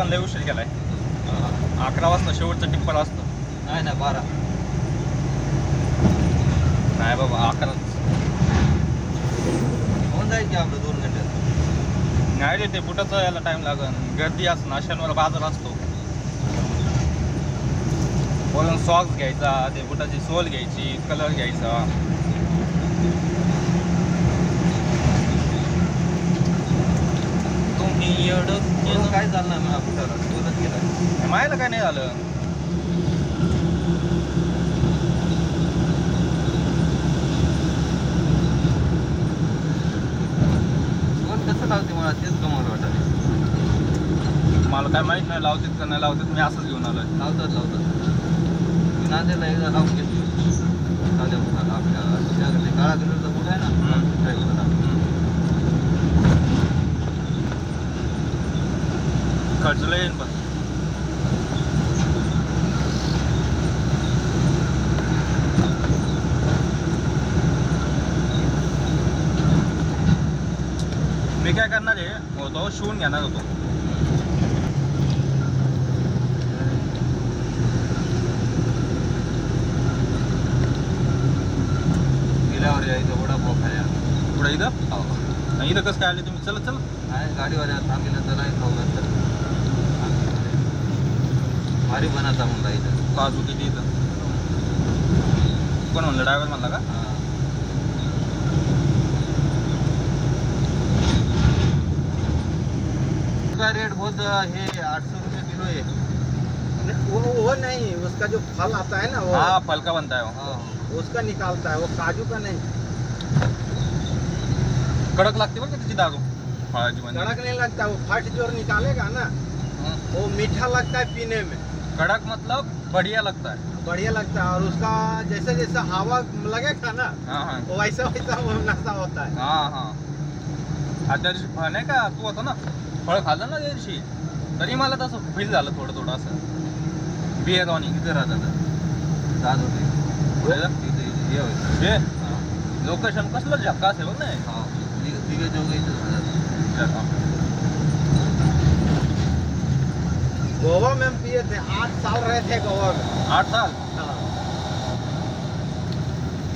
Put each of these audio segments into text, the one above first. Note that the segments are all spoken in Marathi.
पण लय उशीर केलाय. 11 वाजता शेवटचं टिप्पर असतं. नाही ना 12 नाही बाबा 11 होऊन जाईल की आपलं 2 घंटे. नाही रे ते बुटाचं यायला टाइम लागन, गर्दी असं शनिवार बाजार असतो. वरून सॉक्स घ्यायचा, ते बुटाची सोल घ्यायची, कलर घ्यायचा. तुम्ही एवढं काय चालणार मला बुटाला बोलत गेला मायला काय नाही झालं. कसं लावते मला तेच गमावलं वाटत. मला काय माहित नाही लावतात का नाही लावतात, मी असंच घेऊन आलोय. लावतात मी नांदेडला एकदा लावून घेतली साध्या बुटाला आपल्याला. तुझ्याकडे काळा कलरचा बुट आहे ना, खर्च लय येईन पण. मी काय करणार आहे होतो शिवून घेणार होतो. गेल्यावर या इथं वडापाव खाया पुढे इथं आणि इथं कसं काय आले तुम्ही? चला चला नाही गाडीवाल्या थांबेलं तर नाही खाऊ नंतर भारी बनाचा म्हणला इथं. काजू किती इथं कोण म्हणलं? ड्रायव्हर म्हणला का? उसका रेट बहुत है 800 रुपये किलो है. वो नहीं, उसका जो फल आता है ना वो, हाँ फल का बनता है वो. उसका निकालता है, वो काजू का नहीं. कडक लागते बरं का त्याची दारू फळाची म्हणजे. कड़क नहीं लगता, वो फट जो निकालेगा ना वो मीठा लगता है पीने में. कड़क मतलब बढ़िया लगता है. बढ़िया लगता है और उसका जैसे जैसे हवा लगेगा ना हाँ हाँ वो वैसा वैसा वो नशा होता है. हाँ हाँ. आता दिवशी फळ नाही का तू होता ना, फळ खाल्लं ना त्या दिवशी, तरी मला तसं फील झालं थोडं थोडं असं बियर वाणी. इथं राहतात 7 होते हे लोकेशन कसलं झक्कास आहे बघ नाही. हाँ तिघे चौघे इथं राहतात. गोवा में हम पिए थे, 8 साल रहे थे गोवा में. 8 साल हाँ.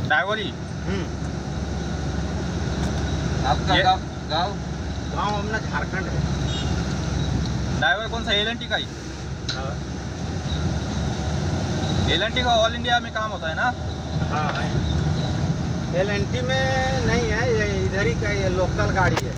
ड्रायव्हरी. आपका ये- गाँव गाँव गाँव अपना झारखंड है. ड्रायव्हर कोणसा LNT का ही? हाँ. LNT का ऑल इंडिया में काम होता है ना. हाँ LNT में नहीं है, ये इधर ही का ये लोकल गाड़ी है.